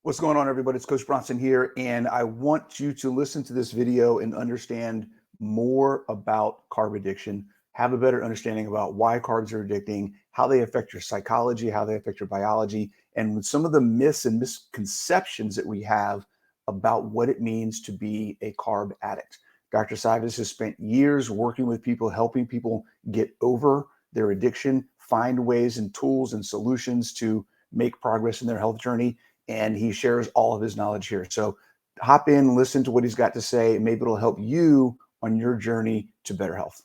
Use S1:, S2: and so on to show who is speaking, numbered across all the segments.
S1: What's going on, everybody? It's Coach Bronson here, and I want you to listen to this video and understand more about carb addiction, have a better understanding about why carbs are addicting, how they affect your psychology, how they affect your biology, and some of the myths and misconceptions that we have about what it means to be a carb addict. Dr. Cywes has spent years working with people, helping people get over their addiction, find ways and tools and solutions to make progress in their health journey. And he shares all of his knowledge here. So hop in, listen to what he's got to say, and maybe it'll help you on your journey to better health.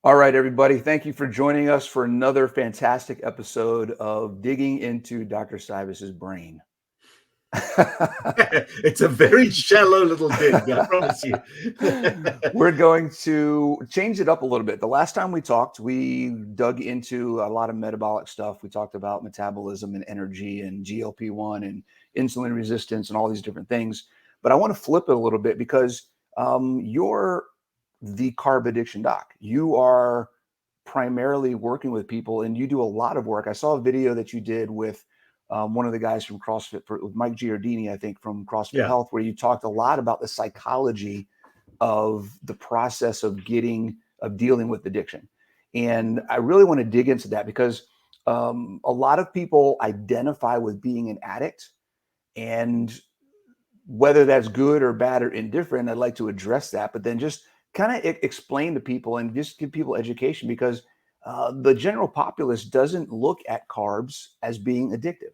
S1: All right, everybody. Thank you for joining us for another fantastic episode of Digging into Dr. Cywes' Brain.
S2: It's a very shallow little dig, I promise you.
S1: We're going to change it up a little bit. The last time we talked, we dug into a lot of metabolic stuff. We talked about metabolism and energy and GLP-1 and insulin resistance and all these different things. But I want to flip it a little bit because you're the carb addiction doc. You are primarily working with people and you do a lot of work. I saw a video that you did with one of the guys from CrossFit, with Mike Giardini, I think, from CrossFit Health, where you talked a lot about the psychology of the process of dealing with addiction. And I really want to dig into that because a lot of people identify with being an addict, and whether that's good or bad or indifferent, I'd like to address that, but then just kind of explain to people and just give people education, because the general populace doesn't look at carbs as being addictive,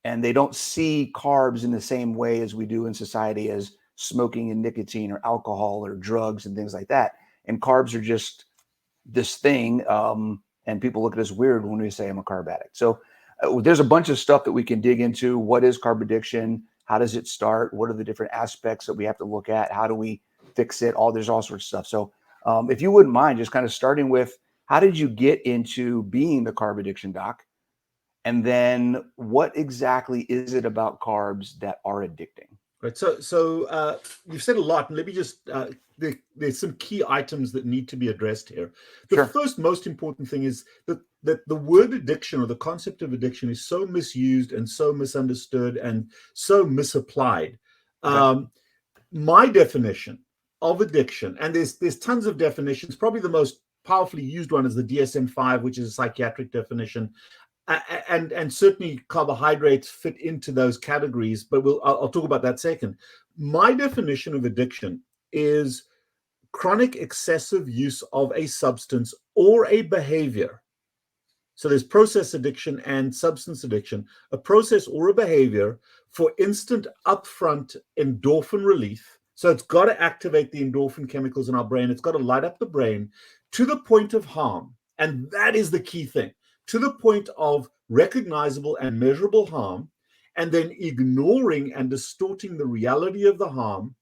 S1: and they don't see carbs in the same way as we do in society as smoking and nicotine or alcohol or drugs and things like that. And carbs are just this thing, and people look at us weird when we say I'm a carb addict. So there's a bunch of stuff that we can dig into. What is carb addiction? How does it start? What are the different aspects that we have to look at? How do we fix it? There's all sorts of stuff. So if you wouldn't mind just kind of starting with, how did you get into being the carb addiction doc? And then what exactly is it about carbs that are addicting?
S2: Right. So you've said a lot, and let me just, there's some key items that need to be addressed here. The first most important thing is that the word addiction, or the concept of addiction, is so misused and so misunderstood and so misapplied. My definition of addiction, and there's tons of definitions. Probably the most powerfully used one is the DSM-5, which is a psychiatric definition, and certainly carbohydrates fit into those categories. But I'll talk about that second. My definition of addiction is chronic excessive use of a substance or a behavior. So there's process addiction and substance addiction. A process or a behavior for instant upfront endorphin relief. So it's got to activate the endorphin chemicals in our brain. It's got to light up the brain to the point of harm. And that is the key thing, to the point of recognizable and measurable harm, and then ignoring and distorting the reality of the harm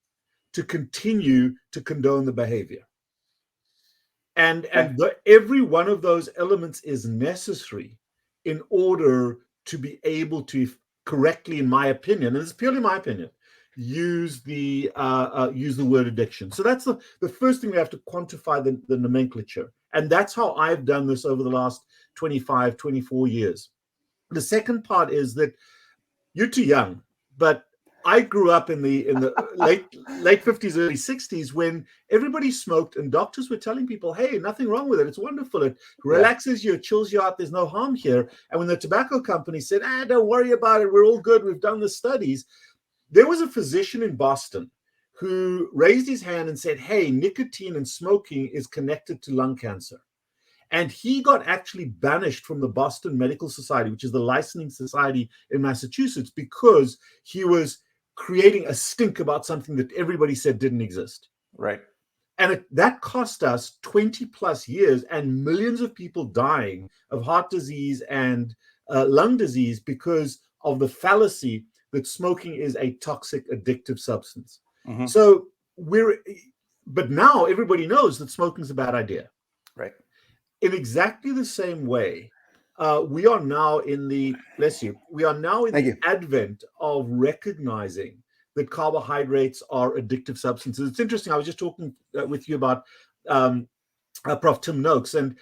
S2: to continue to condone the behavior. And every one of those elements is necessary in order to be able to correctly, in my opinion, and it's purely my opinion, use the word addiction. So that's the first thing we have to quantify, the nomenclature. And that's how I've done this over the last 25, 24 years. The second part is that you're too young, but I grew up in the late 50s, early 60s, when everybody smoked and doctors were telling people, hey, nothing wrong with it. It's wonderful. It relaxes you, it chills you out. There's no harm here. And when the tobacco company said, don't worry about it, we're all good, we've done the studies, there was a physician in Boston who raised his hand and said, hey, nicotine and smoking is connected to lung cancer. And he got actually banished from the Boston Medical Society, which is the licensing society in Massachusetts, because he was creating a stink about something that everybody said didn't exist.
S1: Right.
S2: And that cost us 20 plus years and millions of people dying of heart disease and lung disease because of the fallacy that smoking is a toxic, addictive substance. So but now everybody knows that smoking is a bad idea.
S1: Right.
S2: In exactly the same way, we are now in the, bless you, we are now in the advent of recognizing that carbohydrates are addictive substances. It's interesting. I was just talking with you about Prof. Tim Noakes, and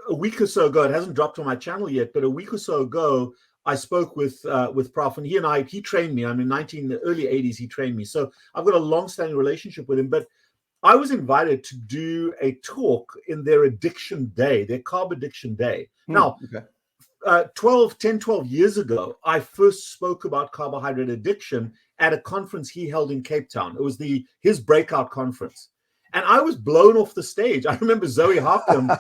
S2: a week or so ago, it hasn't dropped on my channel yet, but a week or so ago, I spoke with Prof. and he trained me. I'm in the early 80s, he trained me. So I've got a long-standing relationship with him, but I was invited to do a talk in their addiction day, their carb addiction day. Now, 12 years ago, I first spoke about carbohydrate addiction at a conference he held in Cape Town. It was his breakout conference. And I was blown off the stage. I remember Zoe Harkham,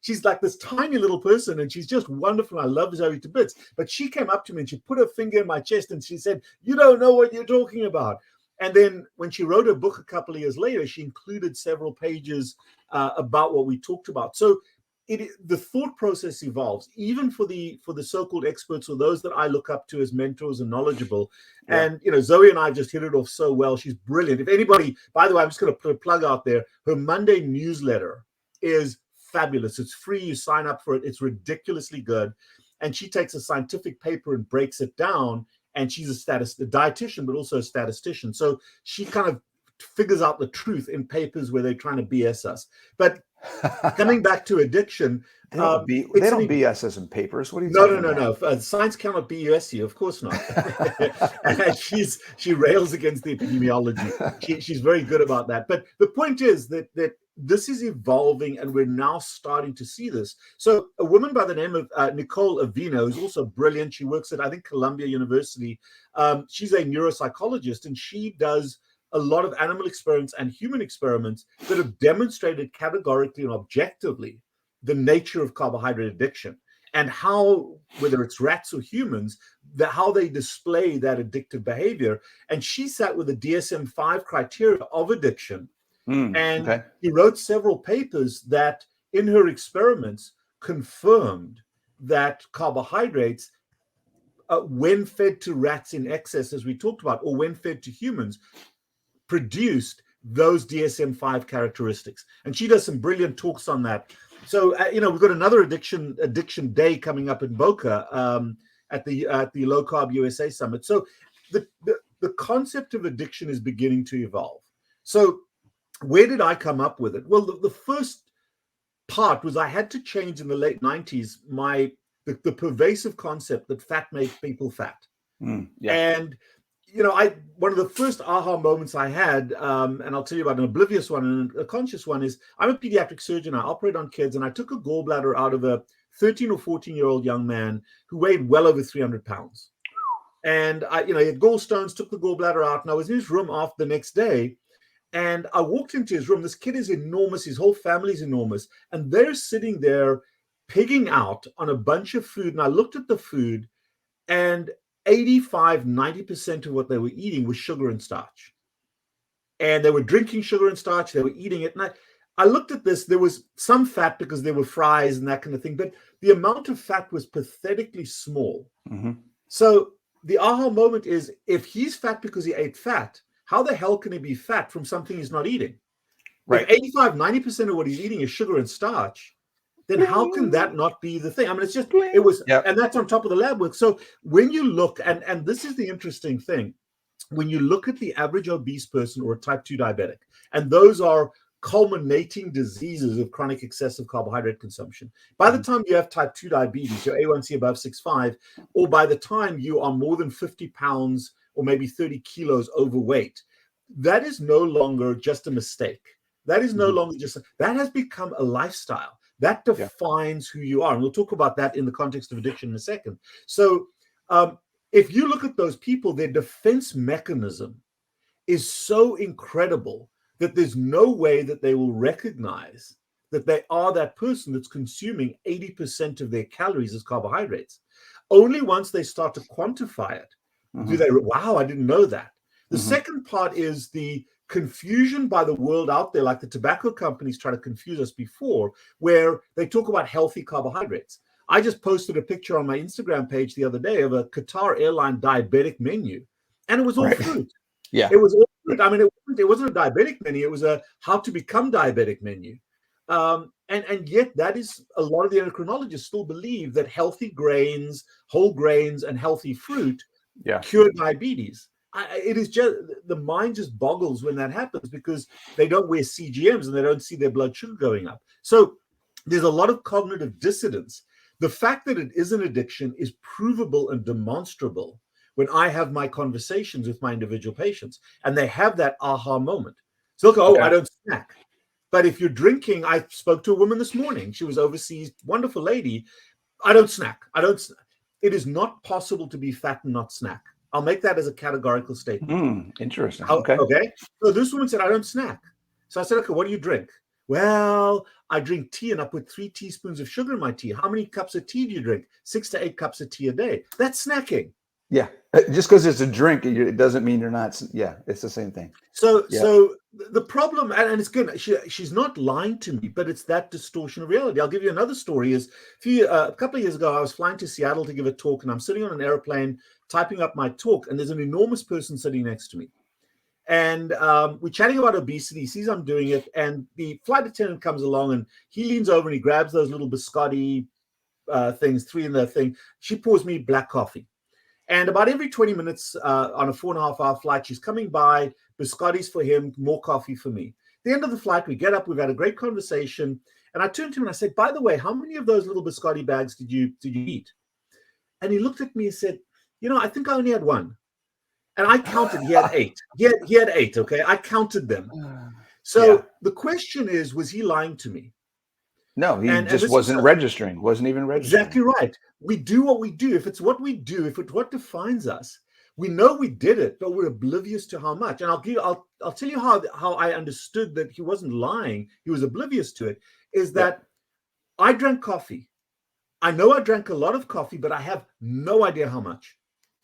S2: she's like this tiny little person, and she's just wonderful. I love Zoe to bits. But she came up to me and she put her finger in my chest and she said, "You don't know what you're talking about." And then when she wrote a book a couple of years later, she included several pages about what we talked about. So the thought process evolves, even for the so-called experts or those that I look up to as mentors and knowledgeable. Yeah. And Zoe and I just hit it off so well. She's brilliant. If anybody, by the way, I'm just going to put a plug out there. Her Monday newsletter is fabulous. It's free. You sign up for it. It's ridiculously good. And she takes a scientific paper and breaks it down. And she's a dietitian, but also a statistician. So she kind of figures out the truth in papers where they're trying to BS us. But coming back to addiction,
S1: they don't BS us in papers. What are you talking about?
S2: No. Science cannot BS you, of course not. And she rails against the epidemiology. She's very good about that. But the point is that this is evolving, and we're now starting to see this. So a woman by the name of Nicole Avino, who's also brilliant. She works at, I think, Columbia University. She's a neuropsychologist, and she does a lot of animal experiments and human experiments that have demonstrated categorically and objectively the nature of carbohydrate addiction and how, whether it's rats or humans, how they display that addictive behavior. And she sat with the DSM-5 criteria of addiction. She wrote several papers that in her experiments confirmed that carbohydrates, when fed to rats in excess, as we talked about, or when fed to humans, produced those DSM-5 characteristics. And she does some brilliant talks on that. So, we've got another addiction day coming up in Boca at the Low Carb USA Summit. So the concept of addiction is beginning to evolve. So where did I come up with it? Well, the first part was I had to change in the late 90s the pervasive concept that fat makes people fat. And one of the first aha moments I had, and I'll tell you about an oblivious one and a conscious one, is I'm a pediatric surgeon. I operate on kids, and I took a gallbladder out of a 13 or 14-year-old young man who weighed well over 300 pounds. And he had gallstones, took the gallbladder out, and I was in his room after the next day. And I walked into his room. This kid is enormous. His whole family's enormous. And they're sitting there pigging out on a bunch of food. And I looked at the food, and 85-90% of what they were eating was sugar and starch. And they were drinking sugar and starch. They were eating it. And I looked at this. There was some fat because there were fries and that kind of thing. But the amount of fat was pathetically small. Mm-hmm. So the aha moment is, if he's fat because he ate fat, how the hell can he be fat from something he's not eating? Right. If 85-90% of what he's eating is sugar and starch, then how can that not be the thing? I mean, and that's on top of the lab work. So when you look, and this is the interesting thing, when you look at the average obese person or a type 2 diabetic, and those are culminating diseases of chronic excessive carbohydrate consumption. By the time you have type 2 diabetes, your A1C above 6.5, or by the time you are more than 50 pounds or maybe 30 kilos overweight, that is no longer just a mistake. That is no longer that has become a lifestyle. That defines who you are. And we'll talk about that in the context of addiction in a second. So if you look at those people, their defense mechanism is so incredible that there's no way that they will recognize that they are that person that's consuming 80% of their calories as carbohydrates. Only once they start to quantify it do they, wow, I didn't know that. The second part is the confusion by the world out there, like the tobacco companies try to confuse us before, where they talk about healthy carbohydrates. I just posted a picture on my Instagram page the other day of a Qatar airline diabetic menu, and it was all fruit. Yeah, it was all I mean, it wasn't a diabetic menu. It was a how to become diabetic menu. And yet that is a lot of the endocrinologists still believe that healthy grains, whole grains, and healthy fruit cure diabetes. It is just the mind just boggles when that happens because they don't wear CGMs and they don't see their blood sugar going up. So there's a lot of cognitive dissonance. The fact that it is an addiction is provable and demonstrable when I have my conversations with my individual patients and they have that aha moment. So they'll go, I don't snack. But if you're drinking, I spoke to a woman this morning. She was overseas, wonderful lady. I don't snack. It is not possible to be fat and not snack. I'll make that as a categorical statement.
S1: Interesting.
S2: Okay. So this woman said, I don't snack. So I said, okay, what do you drink? Well, I drink tea and I put 3 teaspoons of sugar in my tea. How many cups of tea do you drink? 6 to 8 cups of tea a day. That's snacking.
S1: Yeah. Just because it's a drink, it doesn't mean you're not. Yeah. It's the same thing.
S2: So the problem, and it's good, she's not lying to me, but it's that distortion of reality. I'll give you another story. A couple of years ago, I was flying to Seattle to give a talk, and I'm sitting on an airplane typing up my talk, and there's an enormous person sitting next to me. And we're chatting about obesity, sees I'm doing it, and the flight attendant comes along, and he leans over and he grabs those little biscotti things, 3 in the thing. She pours me black coffee. And about every 20 minutes on a 4.5-hour flight, she's coming by, biscottis for him, more coffee for me. At the end of the flight, we get up, we've had a great conversation. And I turned to him and I said, by the way, how many of those little biscotti bags did you eat? And he looked at me and said, I think I only had 1. And I counted, he had 8. He had 8, okay? I counted them. So the question is, was he lying to me?
S1: No, he just wasn't registering, wasn't even registering.
S2: Exactly right. We do what we do. If it's what we do, if it's what defines us, we know we did it, but we're oblivious to how much. And I'll tell you how I understood that he wasn't lying. He was oblivious to it, is that I drank coffee. I know I drank a lot of coffee, but I have no idea how much.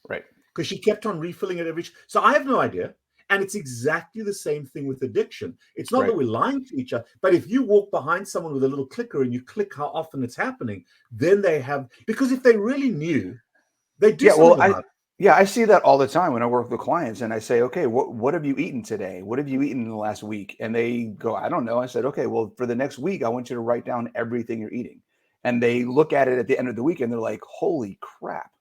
S1: Right.
S2: Because she kept on refilling it so I have no idea. And it's exactly the same thing with addiction. It's not that we're lying to each other, but if you walk behind someone with a little clicker and you click how often it's happening, then they have, because if they really knew, they do something about it.
S1: Yeah, I see that all the time when I work with clients and I say, okay, what have you eaten today? What have you eaten in the last week? And they go, I don't know. I said, okay, well, for the next week, I want you to write down everything you're eating. And they look at it at the end of the week and they're like, holy crap,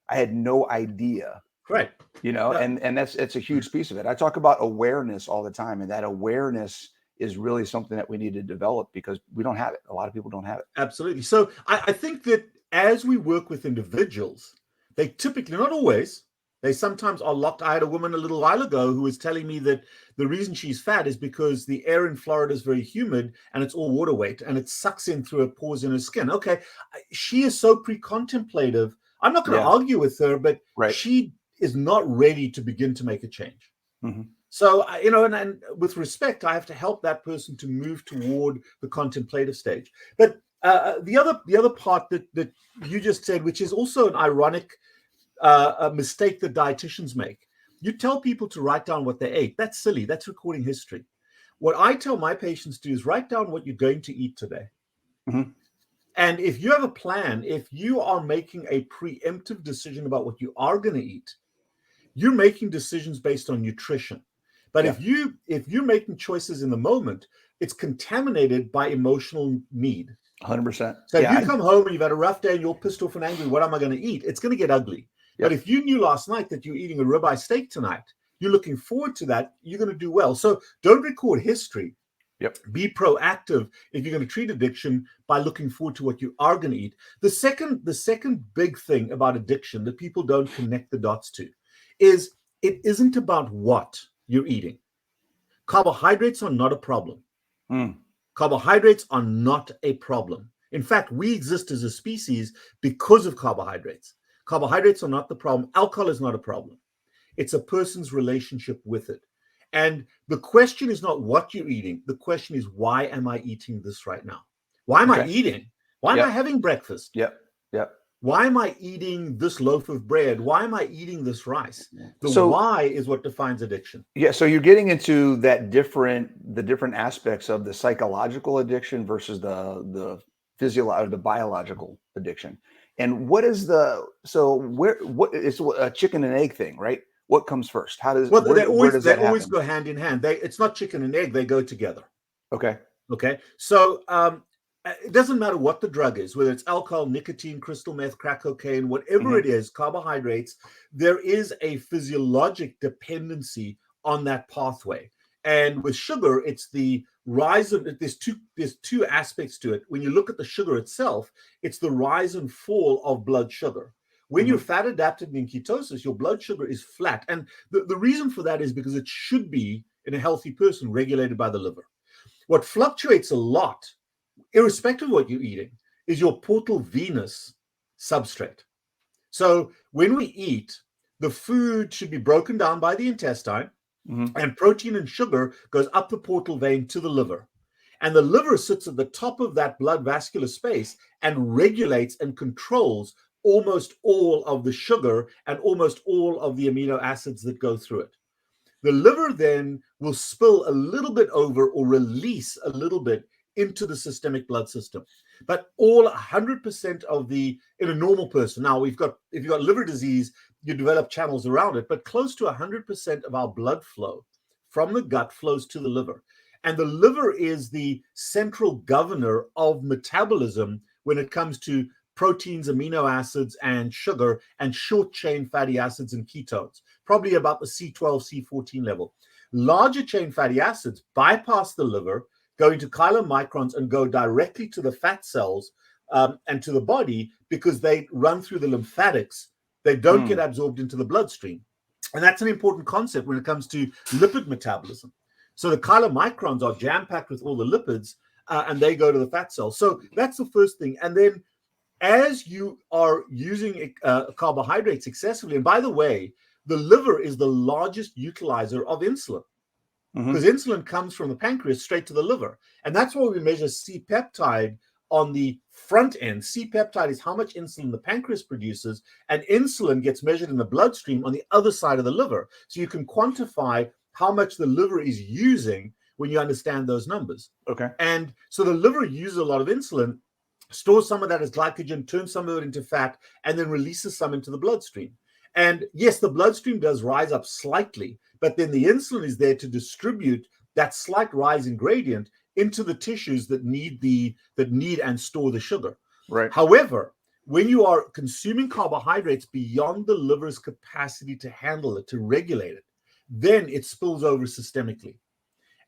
S1: I had no idea.
S2: Right.
S1: And it's a huge piece of it. I talk about awareness all the time, and that awareness is really something that we need to develop because we don't have it. A lot of people don't have it.
S2: Absolutely. So I think that as we work with individuals, they typically, not always, they sometimes are locked. I had a woman a little while ago who was telling me that the reason she's fat is because the air in Florida is very humid and it's all water weight and it sucks in through her pores in her skin. Okay. She is so pre-contemplative. I'm not going to argue with her, but she is not ready to begin to make a change.
S1: Mm-hmm.
S2: So, and with respect, I have to help that person to move toward the contemplative stage. But the other part that you just said, which is also an ironic mistake that dietitians make, you tell people to write down what they ate. That's silly. That's recording history. What I tell my patients to do is write down what you're going to eat today.
S1: Mm-hmm.
S2: And if you have a plan, if you are making a preemptive decision about what you are going to eat, you're making decisions based on nutrition. But if you're making choices in the moment, it's contaminated by emotional need.
S1: 100%.
S2: So if you come home and you've had a rough day and you're pissed off and angry, what am I going to eat? It's going to get ugly. But if you knew last night that you're eating a ribeye steak tonight, you're looking forward to that, you're going to do well. So don't record history. Be proactive if you're going to treat addiction by looking forward to what you are going to eat. The second big thing about addiction that people don't connect the dots to is it isn't about what you're eating. Carbohydrates are not a problem. Carbohydrates are not a problem. In fact, we exist as a species because of carbohydrates. Carbohydrates are not the problem. Alcohol is not a problem. It's a person's relationship with it. And the question is not what you're eating. The question is, why am I eating this right now? Why am I eating? Why am I having breakfast? Why am I eating this loaf of bread? Why am I eating this rice? The why is what defines addiction.
S1: Yeah. So you're getting into the different aspects of the psychological addiction versus the physiological, the biological addiction. And what is it's a chicken and egg thing, right? what comes first? How does
S2: Well,
S1: where does
S2: they
S1: that
S2: always
S1: happen?
S2: go hand in hand. It's not chicken and egg; they go together.
S1: Okay.
S2: Okay, so it doesn't matter what the drug is, whether it's alcohol, nicotine, crystal meth, crack cocaine, whatever it is, carbohydrates. There is a physiologic dependency on that pathway. And with sugar, it's the rise of there's two aspects to it. When you look at the sugar itself, it's the rise and fall of blood sugar. When you're fat adapted in ketosis, your blood sugar is flat. And the reason for that is because it should be, in a healthy person, regulated by the liver. What fluctuates a lot, irrespective of what you're eating, is your portal venous substrate. So when we eat, the food should be broken down by the intestine, and protein and sugar goes up the portal vein to the liver. And the liver sits at the top of that blood vascular space and regulates and controls almost all of the sugar and almost all of the amino acids that go through it. The liver then will spill a little bit over or release a little bit into the systemic blood system. But all 100% of in a normal person, now if you've got liver disease, you develop channels around it, but close to 100% of our blood flow from the gut flows to the liver. And the liver is the central governor of metabolism when it comes to proteins, amino acids, and sugar, and short chain fatty acids and ketones, probably about the C12, C14 level. Larger chain fatty acids bypass the liver, go into chylomicrons, and go directly to the fat cells and to the body because they run through the lymphatics. They don't get absorbed into the bloodstream. And that's an important concept when it comes to lipid metabolism. So the chylomicrons are jam-packed with all the lipids, and they go to the fat cells. So that's the first thing. And then as you are using carbohydrates excessively, and by the way, the liver is the largest utilizer of insulin because insulin comes from the pancreas straight to the liver. And that's why we measure C-peptide on the front end. C-peptide is how much insulin the pancreas produces, and insulin gets measured in the bloodstream on the other side of the liver. So you can quantify how much the liver is using when you understand those numbers.
S1: Okay.
S2: And so the liver uses a lot of insulin, stores some of that as glycogen, turns some of it into fat, and then releases some into the bloodstream. And yes, the bloodstream does rise up slightly, but then the insulin is there to distribute that slight rise in gradient into the tissues that need and store the sugar.
S1: Right.
S2: However, when you are consuming carbohydrates beyond the liver's capacity to handle it, to regulate it, then it spills over systemically.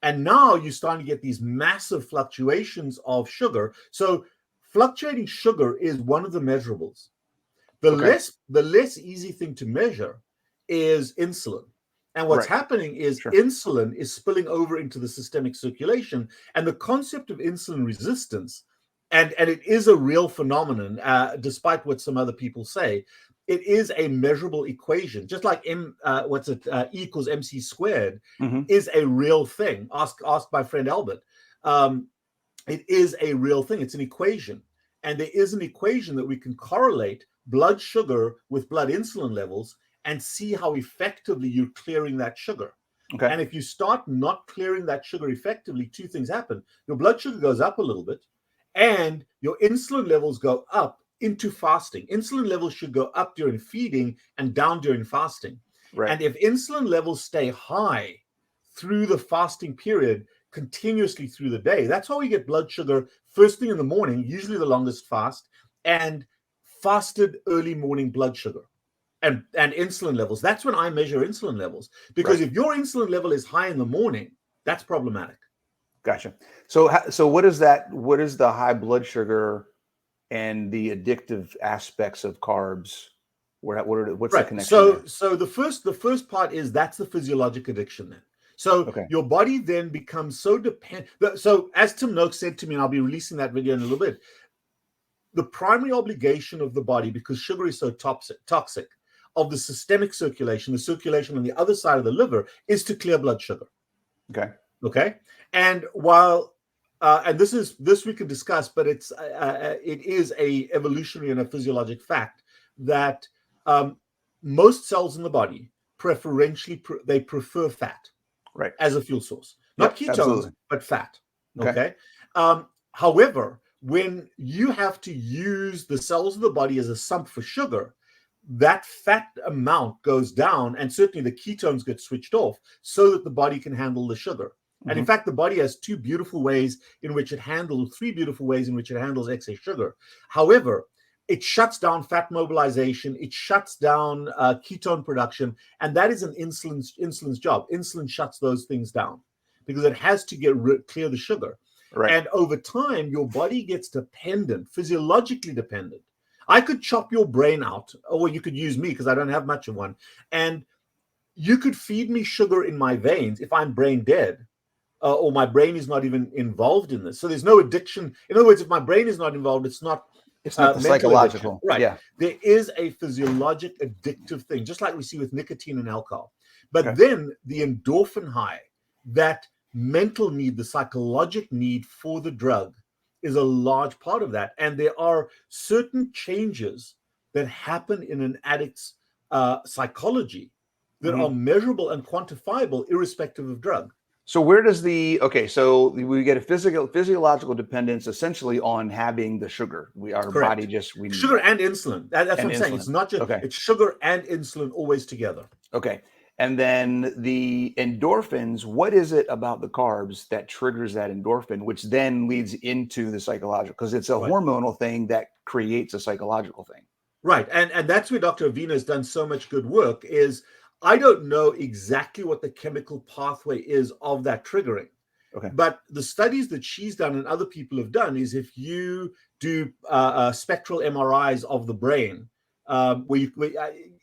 S2: And now you're starting to get these massive fluctuations of sugar. So fluctuating sugar is one of the measurables. The less easy thing to measure is insulin. And what's happening is insulin is spilling over into the systemic circulation. And the concept of insulin resistance, and it is a real phenomenon, despite what some other people say, it is a measurable equation. Just like E equals MC squared is a real thing. Ask my friend Albert. It is a real thing. It's an equation. And there is an equation that we can correlate blood sugar with blood insulin levels and see how effectively you're clearing that sugar.
S1: Okay.
S2: And if you start not clearing that sugar effectively, two things happen. Your blood sugar goes up a little bit, and your insulin levels go up into fasting. Insulin levels should go up during feeding and down during fasting.
S1: Right.
S2: And if insulin levels stay high through the fasting period, continuously through the day, that's how we get blood sugar first thing in the morning, usually the longest fast, and fasted early morning blood sugar and insulin levels. That's when I measure insulin levels, because if your insulin level is high in the morning, that's problematic.
S1: Gotcha. So what is that? What is the high blood sugar and the addictive aspects of carbs? What's the connection?
S2: So the first part is that's the physiologic addiction then. So your body then becomes so dependent. So as Tim Noakes said to me, and I'll be releasing that video in a little bit, the primary obligation of the body, because sugar is so toxic, of the systemic circulation, the circulation on the other side of the liver, is to clear blood sugar. Okay. And while and this we can discuss, but it is a evolutionary and a physiologic fact that most cells in the body preferentially they prefer fat as a fuel source, not ketones, but fat. Okay. However, when you have to use the cells of the body as a sump for sugar, that fat amount goes down, and certainly the ketones get switched off so that the body can handle the sugar. And in fact, the body has three beautiful ways in which it handles excess sugar. However, it shuts down fat mobilization, it shuts down ketone production, and that is an insulin's job. Insulin shuts those things down because it has to clear the sugar.
S1: Right.
S2: And over time, your body gets dependent, physiologically dependent. I could chop your brain out, or you could use me because I don't have much of one, and you could feed me sugar in my veins if I'm brain dead. Or my brain is not even involved in this. So there's no addiction. In other words, if my brain is not involved, it's not
S1: the psychological.
S2: Addiction. Right.
S1: Yeah.
S2: There is a physiologic addictive thing, just like we see with nicotine and alcohol. But then the endorphin high, that mental need, the psychological need for the drug is a large part of that. And there are certain changes that happen in an addict's psychology that are measurable and quantifiable irrespective of drug.
S1: So where does so we get a physiological dependence essentially on having the sugar. Body
S2: sugar and insulin. That's what I'm saying. It's not just it's sugar and insulin always together.
S1: Okay. And then the endorphins, what is it about the carbs that triggers that endorphin, which then leads into the psychological? Because it's a hormonal thing that creates a psychological thing.
S2: Right. And that's where Dr. Avina has done so much good work is I don't know exactly what the chemical pathway is of that triggering.
S1: Okay.
S2: But the studies that she's done and other people have done is if you do spectral MRIs of the brain,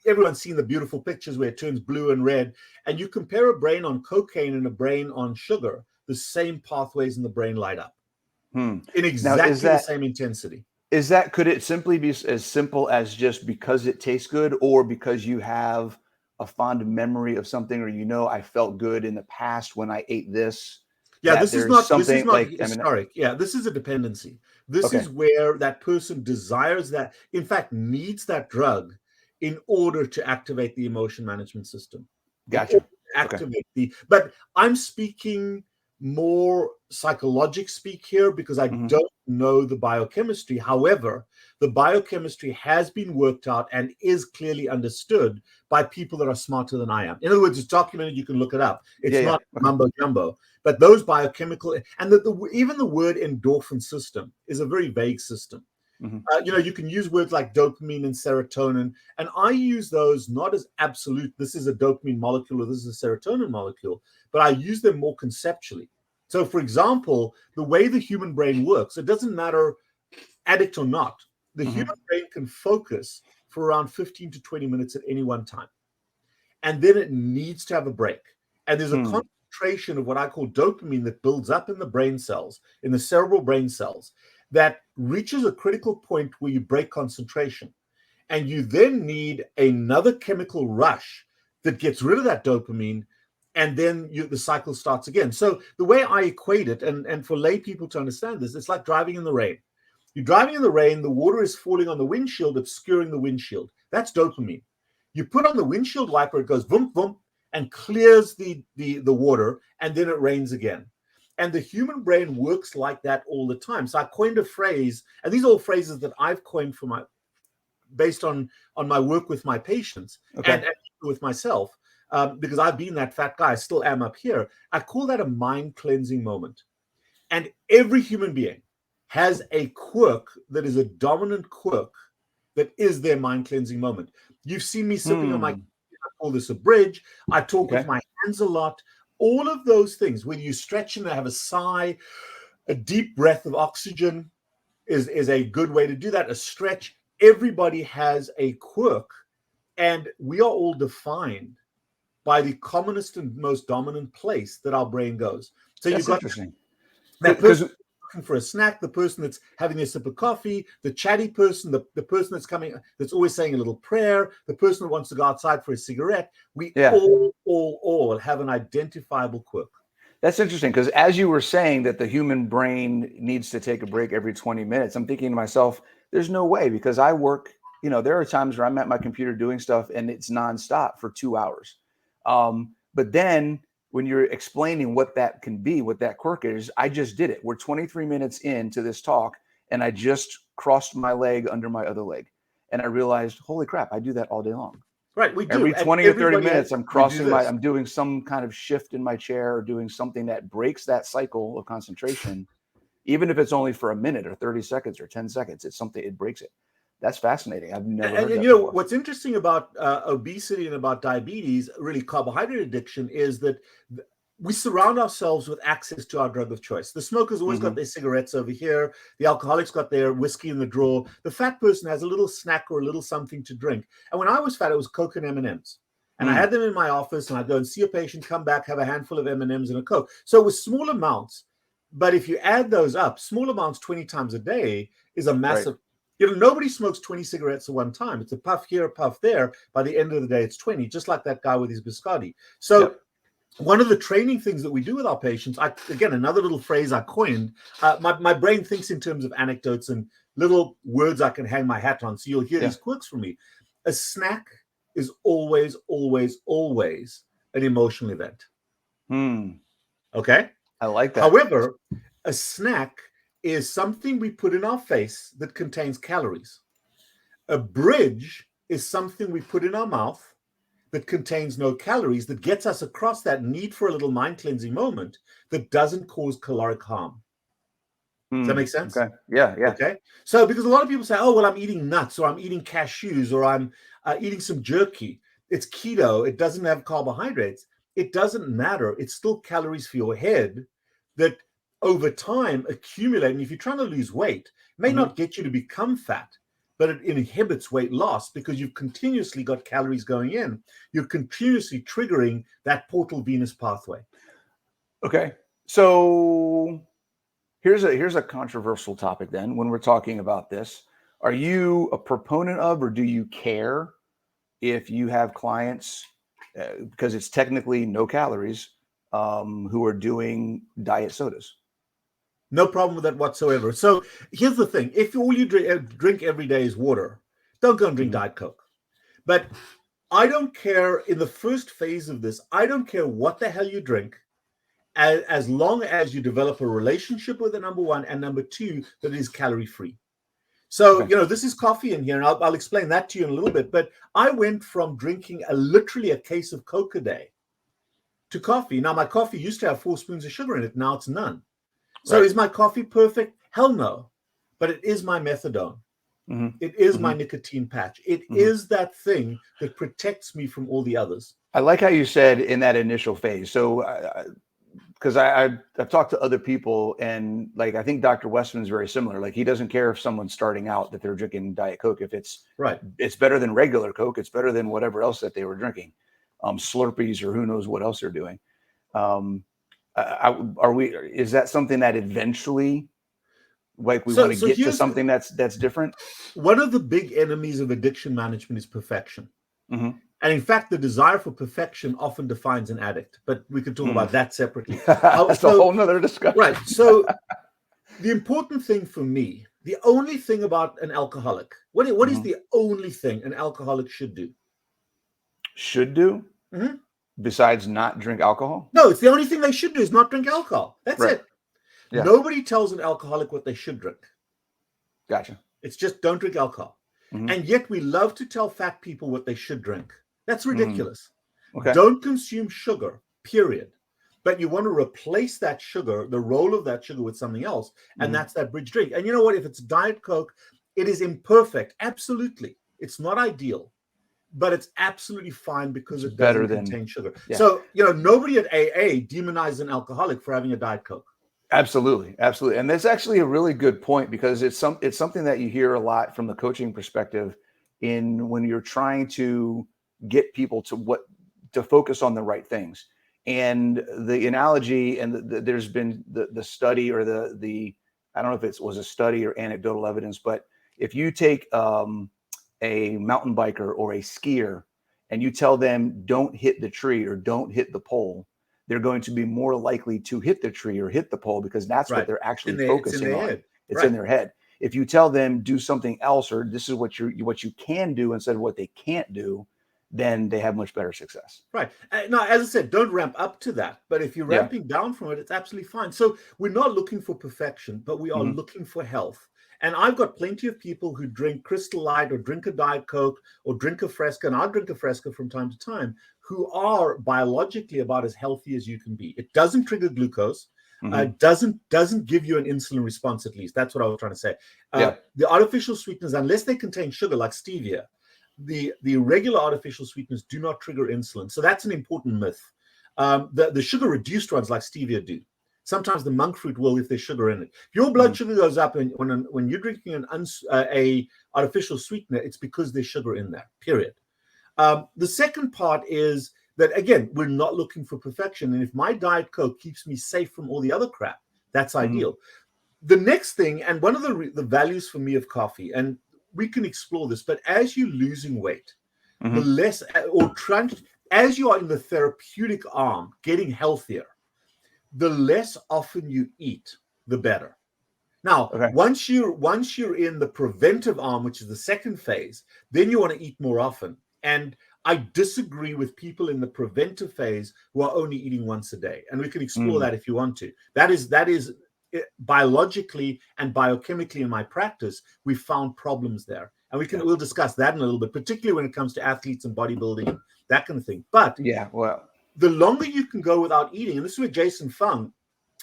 S2: everyone's seen the beautiful pictures where it turns blue and red, and you compare a brain on cocaine and a brain on sugar, the same pathways in the brain light up in exactly the same intensity.
S1: Could it simply be as simple as just because it tastes good, or because you have a fond memory of something, or I felt good in the past when I ate this?
S2: Yeah, this is not historic. Yeah, this is a dependency. This is where that person desires that, in fact, needs that drug in order to activate the emotion management system.
S1: Gotcha.
S2: But I'm speaking more psychologic speak here because I don't know the biochemistry. However, the biochemistry has been worked out and is clearly understood by people that are smarter than I am. In other words, it's documented. You can look it up. It's not mumbo jumbo. But those biochemical and even the word endorphin system is a very vague system. You can use words like dopamine and serotonin, and I use those not as absolute. This is a dopamine molecule or this is a serotonin molecule, but I use them more conceptually. So, for example, the way the human brain works, it doesn't matter addict or not. The human brain can focus for around 15 to 20 minutes at any one time, and then it needs to have a break. And there's a concentration of what I call dopamine that builds up in the brain cells, in the cerebral brain cells, that reaches a critical point where you break concentration. And you then need another chemical rush that gets rid of that dopamine, and then the cycle starts again. So the way I equate it, and for lay people to understand this, it's like driving in the rain. You're driving in the rain, the water is falling on the windshield, obscuring the windshield. That's dopamine. You put on the windshield wiper, it goes boom, boom, and clears the water, and then it rains again. And the human brain works like that all the time. So I coined a phrase, and these are all phrases that I've coined based on my work with my patients and with myself, because I've been that fat guy, I still am up here. I call that a mind cleansing moment. And every human being has a quirk that is a dominant quirk that is their mind cleansing moment. You've seen me sipping on my, I call this a bridge. I talk with my hands a lot. All of those things, when you stretch and have a sigh, a deep breath of oxygen is a good way to do that. A stretch. Everybody has a quirk, and we are all defined by the commonest and most dominant place that our brain goes. So you've got
S1: interesting.
S2: That person looking for a snack, the person that's having a sip of coffee, the chatty person, the person that's always saying a little prayer, the person that wants to go outside for a cigarette. We all have an identifiable quirk.
S1: That's interesting, because as you were saying that the human brain needs to take a break every 20 minutes, I'm thinking to myself, there's no way, because I work, there are times where I'm at my computer doing stuff and it's nonstop for 2 hours. But then when you're explaining what that can be, what that quirk is, I just did it. We're 23 minutes into this talk, and I just crossed my leg under my other leg. And I realized, holy crap, I do that all day long.
S2: Right, we do.
S1: Every 20 or 30 minutes, I'm crossing
S2: I'm
S1: doing some kind of shift in my chair or doing something that breaks that cycle of concentration. Even if it's only for a minute or 30 seconds or 10 seconds, it breaks it. That's fascinating. I've never heard that before.
S2: What's interesting about obesity and about diabetes, really carbohydrate addiction, is that we surround ourselves with access to our drug of choice. The smoker's always got their cigarettes over here. The alcoholic's got their whiskey in the drawer. The fat person has a little snack or a little something to drink. And when I was fat, it was Coke and M&Ms. And I had them in my office, and I'd go and see a patient, come back, have a handful of M&Ms and a Coke. So it was small amounts. But if you add those up, small amounts 20 times a day is a massive. Right. Nobody smokes 20 cigarettes at one time. It's a puff here, a puff there. By the end of the day, it's 20, just like that guy with his biscotti. So one of the training things that we do with our patients, again, another little phrase I coined, my brain thinks in terms of anecdotes and little words I can hang my hat on. So you'll hear these quirks from me. A snack is always, always, always an emotional event. Okay?
S1: I like that.
S2: However, a snack is something we put in our face that contains calories. A bridge is something we put in our mouth that contains no calories, that gets us across that need for a little mind cleansing moment that doesn't cause caloric harm. Does that make sense?
S1: Okay. Yeah.
S2: Okay. So because a lot of people say, oh, well, I'm eating nuts, or I'm eating cashews, or I'm eating some jerky. It's keto. It doesn't have carbohydrates. It doesn't matter. It's still calories for your head that over time accumulate. And if you're trying to lose weight, it may not get you to become fat, but it inhibits weight loss because you've continuously got calories going in. You're continuously triggering that portal venous pathway.
S1: Okay. So here's a controversial topic then when we're talking about this. Are you a proponent of, or do you care if you have clients, because it's technically no calories, who are doing diet sodas?
S2: No problem with that whatsoever. So here's the thing. If all you drink every day is water, don't go and drink Diet Coke. But I don't care in the first phase of this. I don't care what the hell you drink, as long as you develop a relationship with it, number one, and number two, that it is calorie free. So, this is coffee in here, and I'll explain that to you in a little bit. But I went from drinking literally a case of Coke a day to coffee. Now, my coffee used to have 4 spoons of sugar in it. Now it's none. So is my coffee perfect? Hell no. But it is my methadone. It is my nicotine patch. It is that thing that protects me from all the others.
S1: I like how you said in that initial phase. So, because I've talked to other people, and like I think Dr. Westman's very similar. Like he doesn't care if someone's starting out that they're drinking Diet Coke. If it's it's better than regular Coke. It's better than whatever else that they were drinking, Slurpees or who knows what else they're doing. Is that something that eventually, like we want to get to something that's different?
S2: One of the big enemies of addiction management is perfection. And in fact, the desire for perfection often defines an addict, but we could talk about that separately.
S1: That's a whole nother discussion.
S2: Right. So the important thing for me, the only thing about an alcoholic, what is the only thing an alcoholic should do?
S1: Should do? Besides not drink alcohol?
S2: No, it's the only thing they should do is not drink alcohol. That's it. Yeah. Nobody tells an alcoholic what they should drink.
S1: Gotcha.
S2: It's just don't drink alcohol. And yet we love to tell fat people what they should drink. That's ridiculous. Don't consume sugar, period. But you want to replace that sugar, the role of that sugar, with something else. And that's that bridge drink. And you know what? If it's Diet Coke, it is imperfect. Absolutely. It's not ideal. But it's absolutely fine because it doesn't contain sugar. Yeah. So, nobody at AA demonizes an alcoholic for having a Diet Coke.
S1: Absolutely. Absolutely. And that's actually a really good point, because it's something that you hear a lot from the coaching perspective when you're trying to get people to focus on the right things. And the analogy, and there's been the study, or the I don't know if it was a study or anecdotal evidence, but if you take a mountain biker or a skier and you tell them don't hit the tree or don't hit the pole, they're going to be more likely to hit the tree or hit the pole, because that's what they're actually focusing on. It's in their head. If you tell them do something else, or this is what you can do instead of what they can't do, then they have much better success.
S2: Right. Now, as I said, don't ramp up to that. But if you're ramping down from it, it's absolutely fine. So we're not looking for perfection, but we are looking for health. And I've got plenty of people who drink Crystal Light or drink a Diet Coke or drink a Fresca, and I'll drink a Fresca from time to time, who are biologically about as healthy as you can be. It doesn't trigger glucose. Doesn't give you an insulin response, at least. That's what I was trying to say. The artificial sweeteners, unless they contain sugar like stevia, the regular artificial sweeteners do not trigger insulin. So that's an important myth. The sugar reduced ones like stevia do. Sometimes the monk fruit will if there's sugar in it. If your blood sugar goes up when you're drinking a artificial sweetener, it's because there's sugar in there, period. The second part is that, again, we're not looking for perfection. And if my Diet Coke keeps me safe from all the other crap, that's ideal. The next thing, and one of the values for me of coffee, and we can explore this, but as you're losing weight, the less, as you are in the therapeutic arm, getting healthier, the less often you eat, the better. Now, once you're in the preventive arm, which is the second phase, then you want to eat more often. And I disagree with people in the preventive phase who are only eating once a day. And we can explore that if you want to. That is biologically and biochemically in my practice, we found problems there. And we'll discuss that in a little bit, particularly when it comes to athletes and bodybuilding and that kind of thing. But the longer you can go without eating, and this is where Jason Fung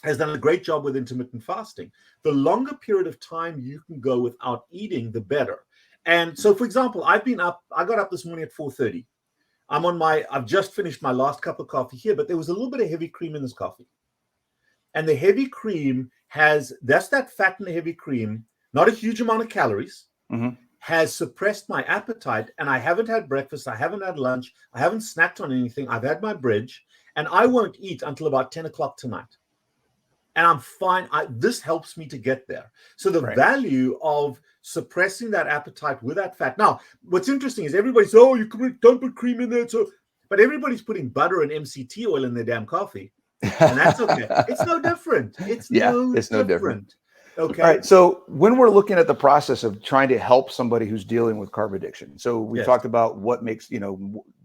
S2: has done a great job with intermittent fasting, the longer period of time you can go without eating, the better. And so, for example, I got up this morning at 4:30. I've just finished my last cup of coffee here, but there was a little bit of heavy cream in this coffee. And the heavy cream that's that fat in the heavy cream, not a huge amount of calories, has suppressed my appetite. And I haven't had breakfast. I haven't had lunch. I haven't snacked on anything. I've had my bridge, and I won't eat until about 10 o'clock tonight. And I'm fine. This helps me to get there. So the value of suppressing that appetite with that fat. Now, what's interesting is everybody says, oh, don't put cream in there. But everybody's putting butter and MCT oil in their damn coffee. And that's okay. It's no different. It's no different. Okay.
S1: All right. So when we're looking at the process of trying to help somebody who's dealing with carb addiction, so we talked about what makes,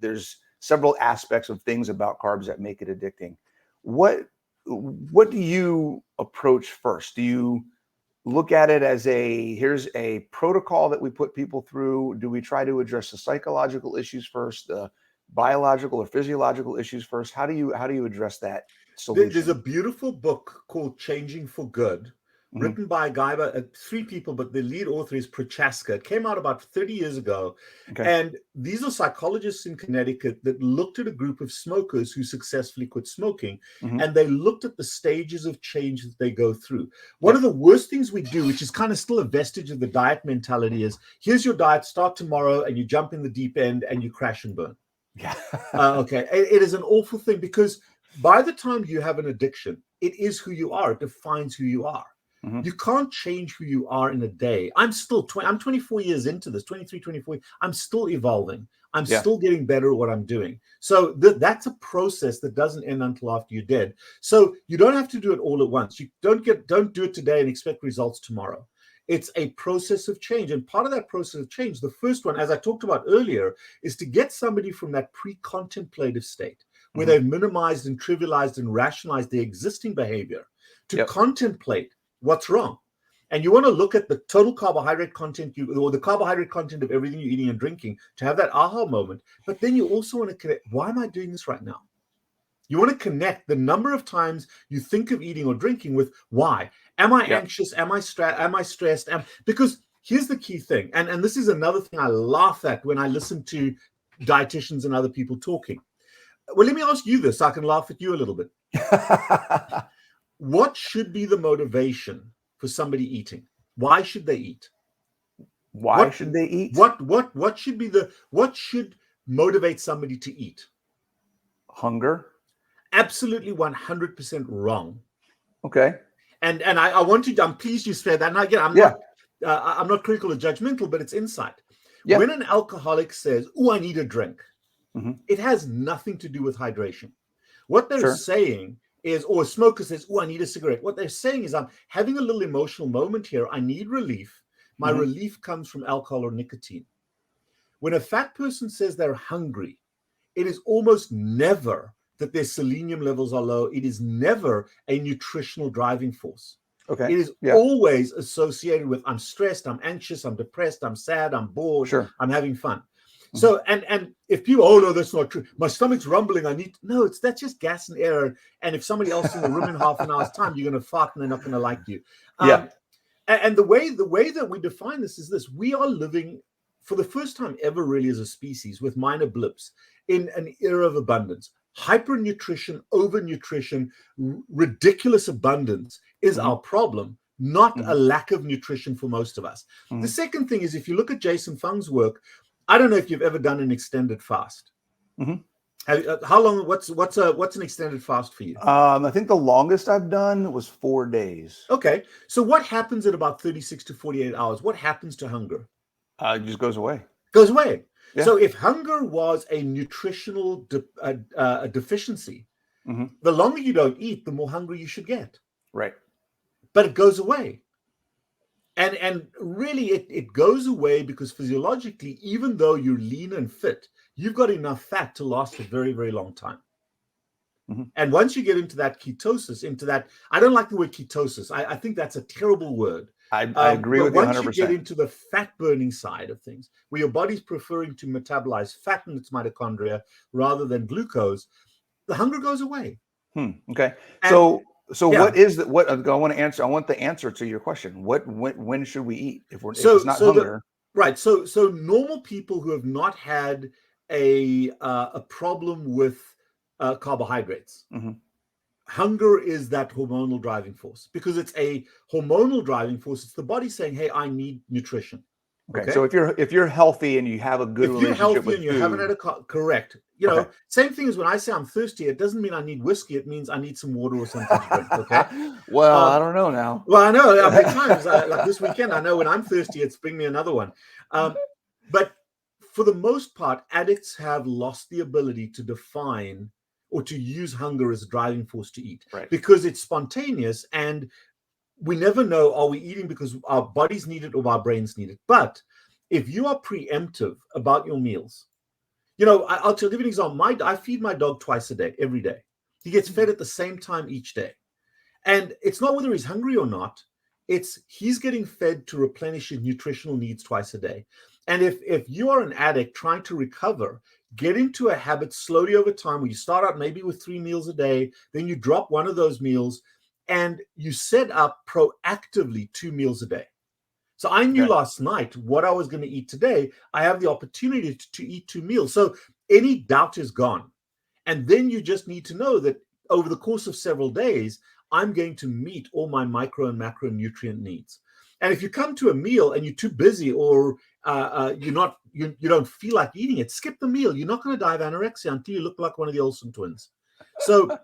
S1: there's several aspects of things about carbs that make it addicting. What do you approach first? Do you look at it as here's a protocol that we put people through? Do we try to address the psychological issues first, the biological or physiological issues first? How do you address that solution?
S2: There's a beautiful book called Changing for Good, written by a guy, three people, but the lead author is Prochaska. It came out about 30 years ago. And these are psychologists in Connecticut that looked at a group of smokers who successfully quit smoking. And they looked at the stages of change that they go through. One of the worst things we do, which is kind of still a vestige of the diet mentality, is here's your diet, start tomorrow, and you jump in the deep end and you crash and burn. It is an awful thing, because by the time you have an addiction, it is who you are. It defines who you are. You can't change who you are in a day. I'm 24 years into this, 23, 24. I'm still evolving. I'm still getting better at what I'm doing. So that's a process that doesn't end until after you're dead. So you don't have to do it all at once. You don't do it today and expect results tomorrow. It's a process of change. And part of that process of change, the first one, as I talked about earlier, is to get somebody from that pre-contemplative state where they've minimized and trivialized and rationalized their existing behavior to contemplate what's wrong. And you want to look at the total carbohydrate content or the carbohydrate content of everything you're eating and drinking to have that aha moment. But then you also want to connect, why am I doing this right now? You want to connect the number of times you think of eating or drinking with why. Am I anxious? Am I stressed? Because here's the key thing. And this is another thing I laugh at when I listen to dietitians and other people talking. Well, let me ask you this so I can laugh at you a little bit. What should be the motivation for somebody eating? Why should they eat?
S1: Why should they eat?
S2: What should motivate somebody to eat?
S1: Hunger.
S2: Absolutely 100% wrong.
S1: Okay.
S2: And I'm pleased you said that. And again, I'm not critical or judgmental, but it's insight. Yeah. When an alcoholic says, "Oh, I need a drink," it has nothing to do with hydration. What they're saying is, or a smoker says, "Oh, I need a cigarette." What they're saying is, I'm having a little emotional moment here. I need relief. My relief comes from alcohol or nicotine. when a fat person says they're hungry, it is almost never that their selenium levels are low. It is never a nutritional driving force.
S1: Okay.
S2: It is always associated with I'm stressed, I'm anxious, I'm depressed, I'm sad, I'm bored, I'm having fun. So, and if people, oh no, that's not true. My stomach's rumbling. That's just gas and air. And if somebody else in the room in half an hour's time, you're going to fart and they're not going to like you. And the way that we define this is this: we are living for the first time ever, really, as a species, with minor blips in an era of abundance. Hypernutrition, overnutrition, ridiculous abundance is our problem, not a lack of nutrition for most of us. The second thing is, if you look at Jason Fung's work, I don't know if you've ever done an extended fast. How long? What's an extended fast for you?
S1: I think the longest I've done was 4 days.
S2: Okay, so what happens at about 36 to 48 hours? What happens to hunger?
S1: It just goes away.
S2: Goes away. Yeah. So if hunger was a nutritional deficiency, the longer you don't eat, the more hungry you should get.
S1: Right.
S2: But it goes away. And really, it goes away because physiologically, even though you're lean and fit, you've got enough fat to last a very, very long time. And once you get into that ketosis, I don't like the word ketosis. I think that's a terrible word.
S1: I agree with you 100%.
S2: Once you get into the fat burning side of things, where your body's preferring to metabolize fat in its mitochondria rather than glucose, the hunger goes away.
S1: Okay. So what is that? What I want to answer? I want the answer to your question. When should we eat if it's not hunger?
S2: Right. So normal people who have not had a problem with carbohydrates. Hunger is that hormonal driving force, because it's a hormonal driving force. It's the body saying, "Hey, I need nutrition."
S1: Okay. So if you're healthy and you have a good relationship with food,
S2: you haven't had correct. Same thing as when I say I'm thirsty. It doesn't mean I need whiskey. It means I need some water or something to drink. Okay.
S1: Well, I don't know now.
S2: Well, I know. At times, like this weekend, I know when I'm thirsty, it's bring me another one. But for the most part, addicts have lost the ability to define or to use hunger as a driving force to eat, because it's spontaneous and we never know, are we eating because our bodies need it or our brains need it? But if you are preemptive about your meals, I'll give you an example. I feed my dog twice a day, every day. He gets fed at the same time each day. And it's not whether he's hungry or not, it's he's getting fed to replenish his nutritional needs twice a day. And if you are an addict trying to recover, get into a habit slowly over time where you start out maybe with 3 meals a day, then you drop one of those meals and you set up proactively 2 meals a day. So I knew last night what I was going to eat today. I have the opportunity to eat 2 meals. So any doubt is gone. And then you just need to know that over the course of several days, I'm going to meet all my micro and macronutrient needs. And if you come to a meal and you're too busy or you don't feel like eating it, skip the meal. You're not going to die of anorexia until you look like one of the Olsen twins. So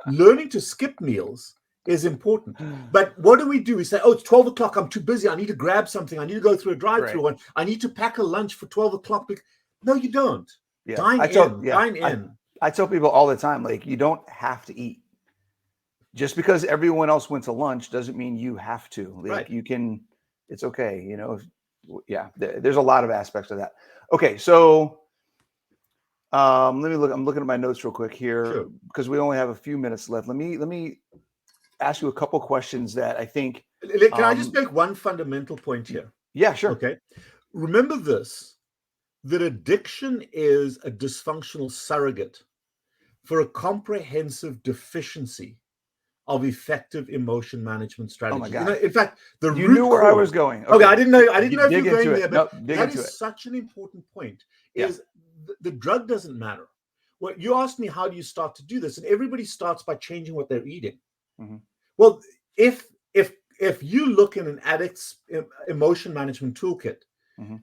S2: learning to skip meals is important. But what do? We say, oh, it's 12 o'clock. I'm too busy. I need to grab something. I need to go through a drive-through. And I need to pack a lunch for 12 o'clock. No, you don't. Dine in.
S1: I tell people all the time, like, you don't have to eat. Just because everyone else went to lunch doesn't mean you have to. Like, you can, it's okay. There's a lot of aspects of that. Okay. So let me look. I'm looking at my notes real quick here because we only have a few minutes left. Let me ask you a couple questions that I think.
S2: Can I just make one fundamental point here?
S1: Yeah, sure.
S2: Okay. Remember this, that addiction is a dysfunctional surrogate for a comprehensive deficiency of effective emotion management strategies.
S1: Oh my God.
S2: In fact,
S1: you knew where I was going.
S2: Okay, I didn't know if you were going there, but that is
S1: it.
S2: Such an important point. Is the drug doesn't matter. Well, you asked me, how do you start to do this? And everybody starts by changing what they're eating. Well, if you look in an addict's emotion management toolkit,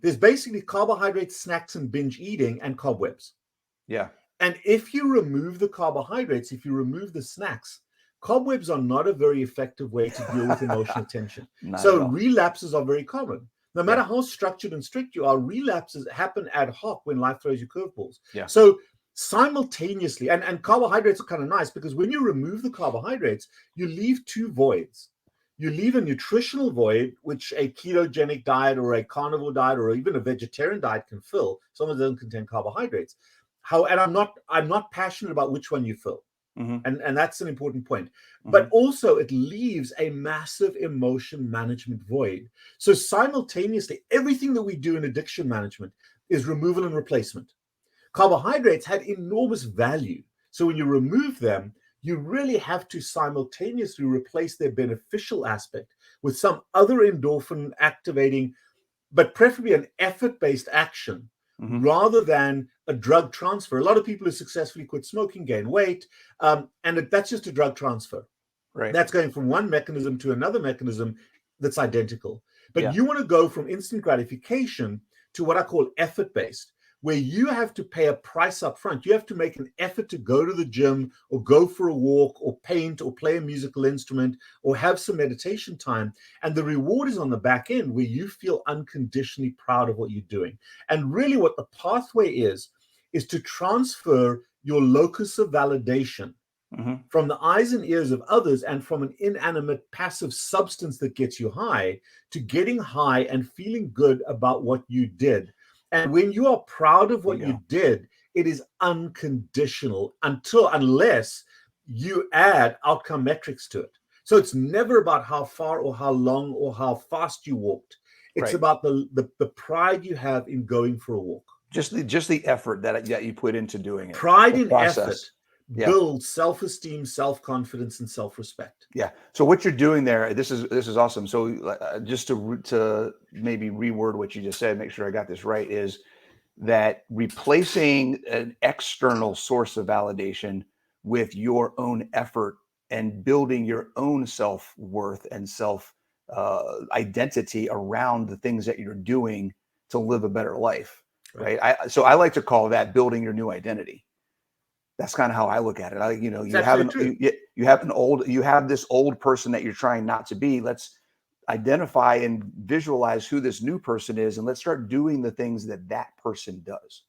S2: there's basically carbohydrates, snacks, and binge eating, and cobwebs.
S1: Yeah.
S2: And if you remove the carbohydrates, if you remove the snacks, cobwebs are not a very effective way to deal with emotional tension. So relapses are very common. No matter how structured and strict you are, relapses happen ad hoc when life throws you curveballs.
S1: Yeah.
S2: So simultaneously, and carbohydrates are kind of nice because when you remove the carbohydrates, you leave 2 voids. you leave a nutritional void, which a ketogenic diet or a carnivore diet or even a vegetarian diet can fill. Some of them contain carbohydrates. And I'm not passionate about which one you fill. And that's an important point. But also it leaves a massive emotion management void. So simultaneously, everything that we do in addiction management is removal and replacement. Carbohydrates had enormous value. So when you remove them, you really have to simultaneously replace their beneficial aspect with some other endorphin activating, but preferably an effort-based action rather than a drug transfer. A lot of people who successfully quit smoking gain weight, and that's just a drug transfer.
S1: Right.
S2: That's going from one mechanism to another mechanism that's identical. But you want to go from instant gratification to what I call effort-based, where you have to pay a price up front. You have to make an effort to go to the gym or go for a walk or paint or play a musical instrument or have some meditation time. And the reward is on the back end where you feel unconditionally proud of what you're doing. And really what the pathway is to transfer your locus of validation from the eyes and ears of others and from an inanimate passive substance that gets you high to getting high and feeling good about what you did. And when you are proud of what you did, it is unconditional unless you add outcome metrics to it. So it's never about how far or how long or how fast you walked. It's about the pride you have in going for a walk.
S1: Just the effort that you put into doing it.
S2: Pride in effort builds self-esteem, self-confidence, and self-respect.
S1: Yeah. So what you're doing there, this is awesome. So just to maybe reword what you just said, make sure I got this right, is that replacing an external source of validation with your own effort and building your own self-worth and self identity around the things that you're doing to live a better life. Right. So I like to call that building your new identity. That's kind of how I look at it. You have this old person that you're trying not to be. Let's identify and visualize who this new person is, and let's start doing the things that person does.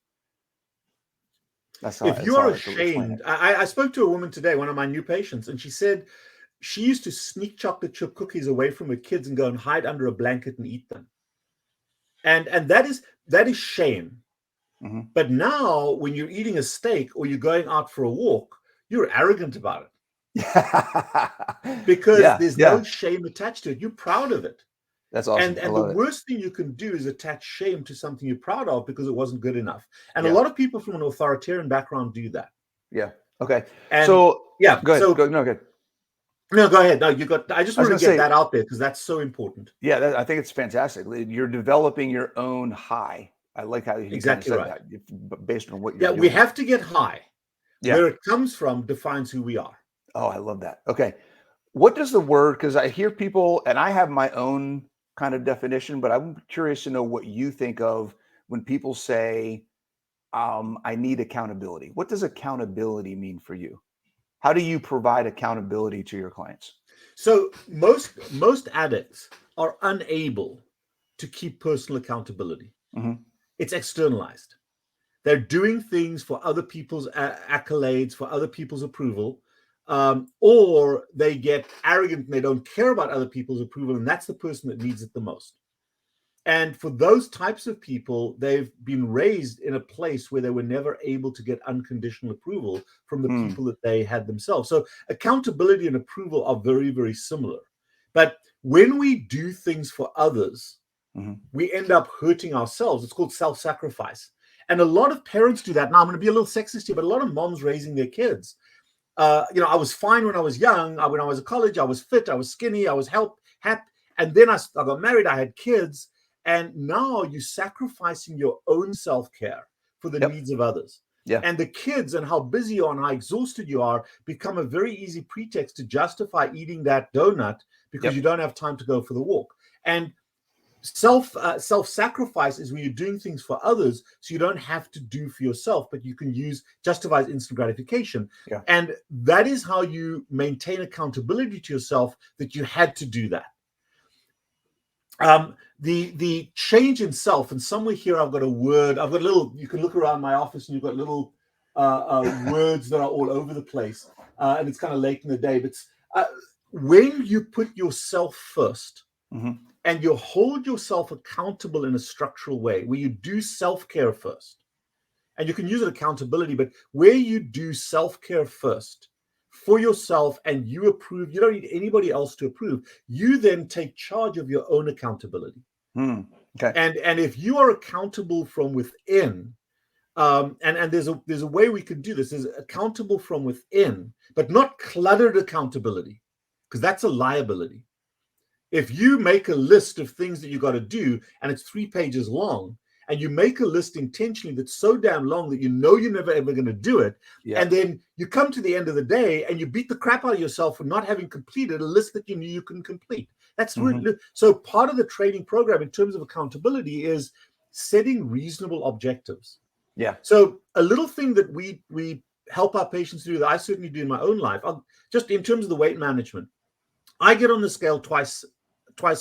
S1: That's how.
S2: If you are ashamed, I spoke to a woman today, one of my new patients, and she said she used to sneak chocolate chip cookies away from her kids and go and hide under a blanket and eat them. And that is shame. But now when you're eating a steak or you're going out for a walk, you're arrogant about it. Because there's no shame attached to it. You're proud of it.
S1: That's awesome.
S2: And the worst thing you can do is attach shame to something you're proud of because it wasn't good enough. And a lot of people from an authoritarian background do that.
S1: Yeah. Okay.
S2: And
S1: so
S2: go ahead.
S1: No,
S2: go ahead. No, I just want to get that out there because that's so important.
S1: Yeah, I think it's fantastic. You're developing your own high. I like how you
S2: exactly
S1: said
S2: right.
S1: that based on what you're doing.
S2: We have to get high. Where it comes from defines who we are.
S1: Oh, I love that. Okay. What does the word, because I hear people, and I have my own kind of definition, but I'm curious to know what you think of when people say, I need accountability. What does accountability mean for you? How do you provide accountability to your clients?
S2: So most addicts are unable to keep personal accountability. It's externalized. They're doing things for other people's accolades, for other people's approval, or they get arrogant and they don't care about other people's approval, and that's the person that needs it the most. And for those types of people, they've been raised in a place where they were never able to get unconditional approval from the people that they had themselves. So accountability and approval are very, very similar. But when we do things for others, we end up hurting ourselves. It's called self-sacrifice. And a lot of parents do that. Now, I'm going to be a little sexist here, but a lot of moms raising their kids. I was fine when I was young. When I was at college, I was fit, I was skinny, I was happy. And then I got married, I had kids. And now you're sacrificing your own self-care for the needs of others. And the kids and how busy you are and how exhausted you are become a very easy pretext to justify eating that donut because you don't have time to go for the walk. And self-sacrifice is when you're doing things for others so you don't have to do for yourself, but you can justify instant gratification. And that is how you maintain accountability to yourself, that you had to do that. The change in self, and somewhere here I've got a word. I've got a little, you can look around my office and you've got little words that are all over the place. And it's kind of late in the day, but when you put yourself first,
S1: Mm-hmm.
S2: and you hold yourself accountable in a structural way, where you do self-care first, and you can use it accountability, but where you do self-care first for yourself and you approve, you don't need anybody else to approve, you then take charge of your own accountability.
S1: Okay.
S2: And if you are accountable from within, and there's a way we can do this, is accountable from within, but not cluttered accountability, because that's a liability. If you make a list of things that you got to do and it's 3 pages long, and you make a list intentionally that's so damn long that you know you're never ever going to do it, and then you come to the end of the day and you beat the crap out of yourself for not having completed a list that you knew you couldn't complete. That's really so part of the training program in terms of accountability is setting reasonable objectives.
S1: Yeah.
S2: So a little thing that we help our patients do, that I certainly do in my own life, just in terms of the weight management, I get on the scale twice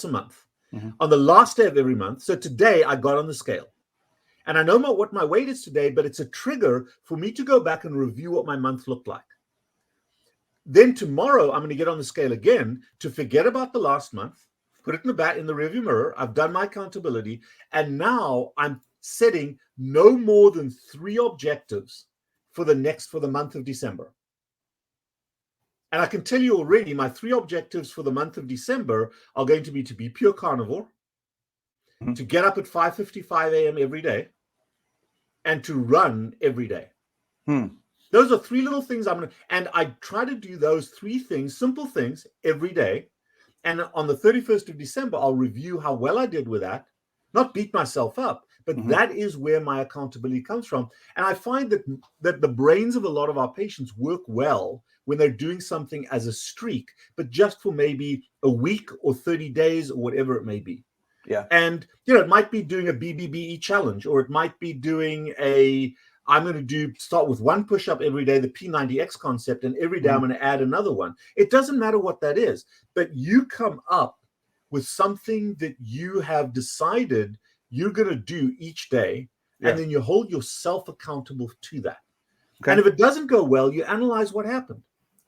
S2: a month, on the last day of every month. So today I got on the scale, and I know what my weight is today, but it's a trigger for me to go back and review what my month looked like. Then tomorrow I'm going to get on the scale again to forget about the last month, put it in the rearview mirror. I've done my accountability, and now I'm setting no more than 3 objectives for the month of December. And I can tell you already, my 3 objectives for the month of December are going to be pure carnivore, to get up at 5:55 a.m. every day, and to run every day. Those are 3 little things and I try to do those 3 things, simple things, every day. And on the 31st of December, I'll review how well I did with that, not beat myself up, but that is where my accountability comes from. And I find that the brains of a lot of our patients work well when they're doing something as a streak, but just for maybe a week or 30 days or whatever it may be.
S1: Yeah.
S2: And, it might be doing a BBBE challenge, or it might be doing I'm going to start with 1 push-up every day, the P90X concept, and every day I'm going to add another one. It doesn't matter what that is, but you come up with something that you have decided you're going to do each day, and then you hold yourself accountable to that. Okay. And if it doesn't go well, you analyze what happened.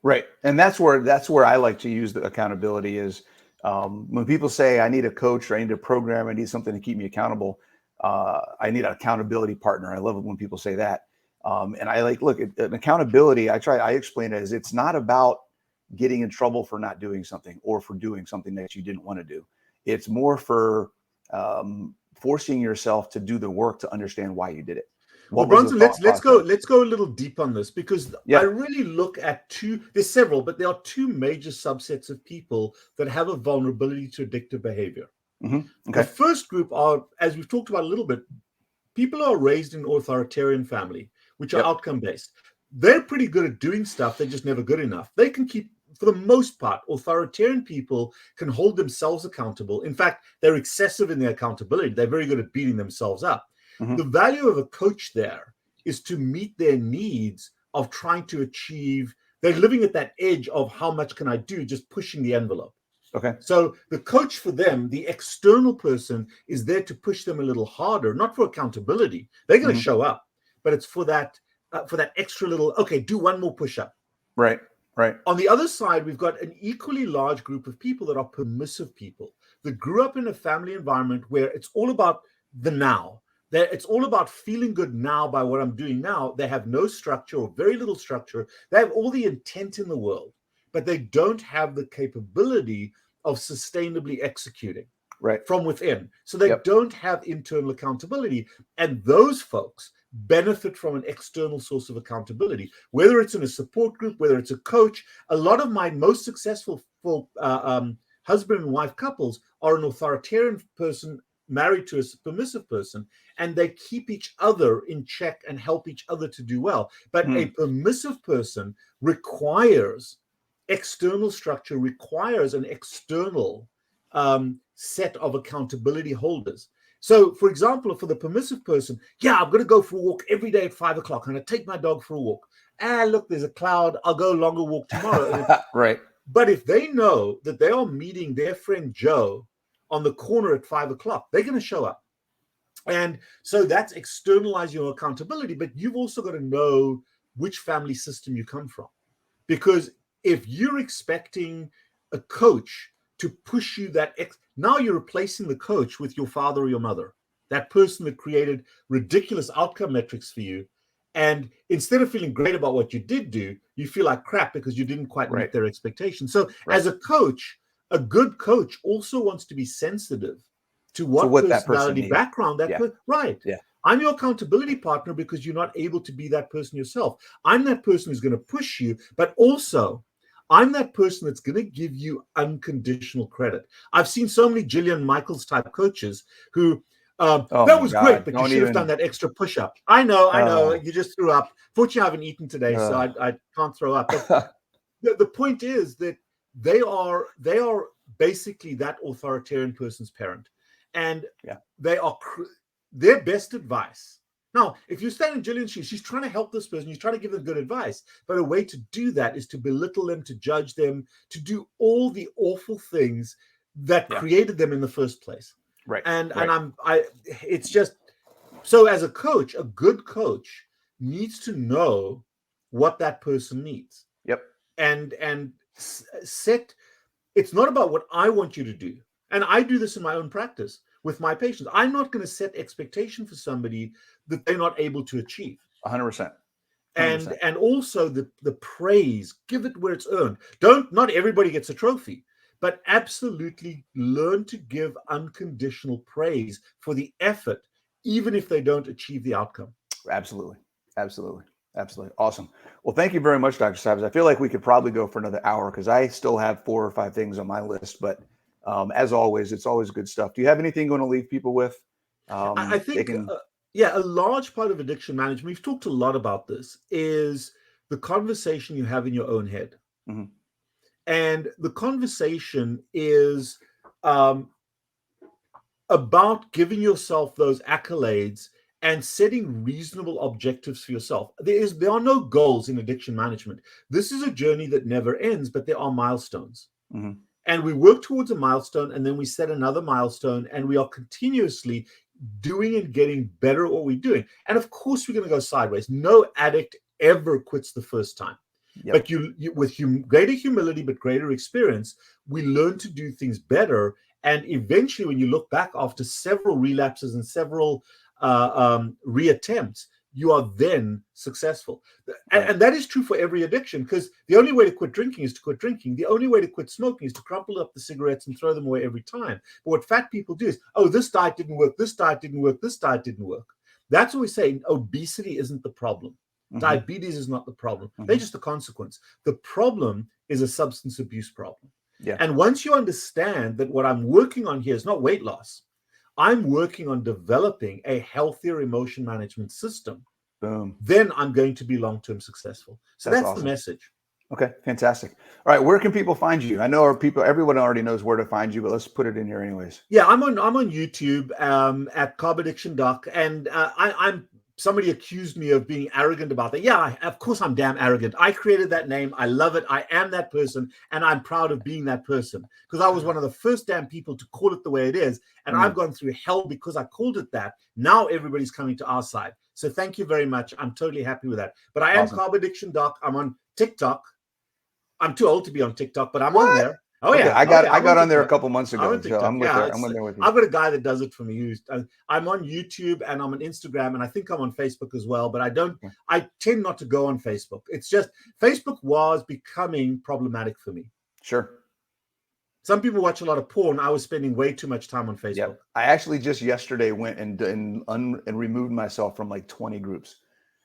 S1: Right. And that's where I like to use the accountability is when people say I need a coach or I need a program, I need something to keep me accountable. I need an accountability partner. I love it when people say that. And I look at an accountability. I explain it as it's not about getting in trouble for not doing something or for doing something that you didn't want to do. It's more for forcing yourself to do the work to understand why you did it.
S2: Well, Bronson, let's go a little deep on this, because I really look at there's several, but there are 2 major subsets of people that have a vulnerability to addictive behavior. Okay. The first group are, as we've talked about a little bit, people who are raised in an authoritarian family, which are outcome-based. They're pretty good at doing stuff, they're just never good enough. They can keep, for the most part, authoritarian people can hold themselves accountable. In fact, they're excessive in their accountability. They're very good at beating themselves up. The value of a coach there is to meet their needs of trying to achieve, they're living at that edge of how much can I do, just pushing the envelope. Okay. So the coach for them, the external person, is there to push them a little harder, not for accountability. They're going to show up, but it's for that extra little, okay, do 1 more push-up. Right. Right. On the other side, we've got an equally large group of people that are permissive people that grew up in a family environment where it's all about the now. It's all about feeling good now by what I'm doing now. They have no structure or very little structure. They have all the intent in the world, but they don't have the capability of sustainably executing from within. So they don't have internal accountability. And those folks benefit from an external source of accountability, whether it's in a support group, whether it's a coach. A lot of my most successful husband and wife couples are an authoritarian person married to a permissive person, and they keep each other in check and help each other to do well. But a permissive person requires external structure, requires an external set of accountability holders. So, for example, for the permissive person, I'm going to go for a walk every day at 5 o'clock. I'm going to take my dog for a walk. Look, there's a cloud. I'll go a longer walk tomorrow. Right. But if they know that they are meeting their friend Joe on the corner at 5 o'clock, they're going to show up. And so that's externalizing your accountability. But you've also got to know which family system you come from. Because if you're expecting a coach to push you now you're replacing the coach with your father or your mother, that person that created ridiculous outcome metrics for you. And instead of feeling great about what you did do, you feel like crap because you didn't quite meet their expectations. So as a coach, a good coach also wants to be sensitive to what personality background I'm your accountability partner because you're not able to be that person yourself. I'm that person who's going to push you, but also I'm that person that's going to give you unconditional credit. I've seen so many Jillian Michaels type coaches who that was great, but you should have done that extra push-up. I know, you just threw up. Fortunately, I haven't eaten today, so I can't throw up. But the point is that they are basically that authoritarian person's parent, and they are their best advice. Now, if you stand in Jillian's shoes, she's trying to help this person. She's trying to give them good advice. But a way to do that is to belittle them, to judge them, to do all the awful things that created them in the first place.
S1: Right.
S2: And it's just, so as a coach, a good coach needs to know what that person needs.
S1: Yep.
S2: And set, it's not about what I want you to do. And I do this in my own practice with my patients. I'm not going to set expectation for somebody that they're not able to achieve.
S1: 100%.
S2: And also the praise, give it where it's earned. Not everybody gets a trophy, but absolutely learn to give unconditional praise for the effort, even if they don't achieve the outcome.
S1: Absolutely. Awesome. Well, thank you very much, Dr. Cywes. I feel like we could probably go for another hour because I still have 4 or 5 things on my list, but as always, it's always good stuff. Do you have anything you want to leave people with?
S2: I think, a large part of addiction management, we've talked a lot about this, is the conversation you have in your own head.
S1: Mm-hmm.
S2: And the conversation is about giving yourself those accolades and setting reasonable objectives for yourself. There are no goals in addiction management. This is a journey that never ends, but there are milestones.
S1: Mm-hmm.
S2: And we work towards a milestone, and then we set another milestone, and we are continuously doing and getting better at what we're doing. And of course, we're going to go sideways. No addict ever quits the first time. Yep. But you with greater humility, but greater experience, we learn to do things better. And eventually, when you look back after several relapses and several reattempts, you are then successful. And that is true for every addiction, because the only way to quit drinking is to quit drinking. The only way to quit smoking is to crumple up the cigarettes and throw them away every time. But what fat people do is, this diet didn't work, this diet didn't work, this diet didn't work. That's what we say. Obesity isn't the problem. Mm-hmm. Diabetes is not the problem. Mm-hmm. They're just a consequence. The problem is a substance abuse problem.
S1: Yeah.
S2: And once you understand that what I'm working on here is not weight loss, I'm working on developing a healthier emotion management system.
S1: Boom.
S2: Then I'm going to be long-term successful. So that's awesome. The message.
S1: Okay, fantastic. All right, where can people find you? I know everyone already knows where to find you, but let's put it in here anyways.
S2: Yeah, I'm on YouTube at Carb Addiction Doc, and I'm somebody accused me of being arrogant about that. Yeah, of course I'm damn arrogant. I created that name. I love it. I am that person, and I'm proud of being that person because I was one of the first damn people to call it the way it is, and I've gone through hell because I called it that. Now everybody's coming to our side. So thank you very much. I'm totally happy with that. But I am Carb Addiction Doc. I'm on TikTok. I'm too old to be on TikTok, but I'm on there. Oh yeah,
S1: I got on there a couple months ago. So I'm there with you.
S2: I've got a guy that does it for me. I'm on YouTube and I'm on Instagram, and I think I'm on Facebook as well. But I tend not to go on Facebook. It's just Facebook was becoming problematic for me.
S1: Sure.
S2: Some people watch a lot of porn. I was spending way too much time on Facebook.
S1: Yep. I actually just yesterday went and removed myself from like 20 groups.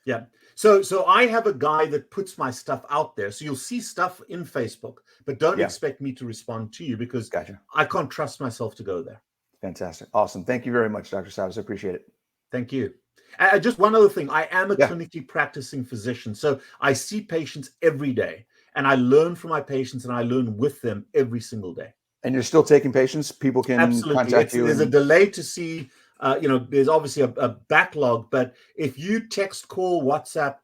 S2: Yeah. So I have a guy that puts my stuff out there. So you'll see stuff in Facebook, but don't expect me to respond to you because I can't trust myself to go there.
S1: Fantastic. Awesome. Thank you very much, Dr. Cywes. I appreciate it.
S2: Thank you. Just one other thing. I am a clinically practicing physician. So I see patients every day, and I learn from my patients, and I learn with them every single day.
S1: And you're still taking patients? People can contact you?
S2: There's a delay to see. There's obviously a backlog, but if you text, call, WhatsApp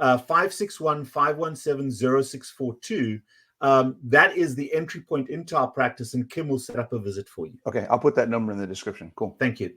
S2: 561-517-0642, that is the entry point into our practice, and Kim will set up a visit for you.
S1: Okay, I'll put that number in the description. Cool.
S2: Thank you.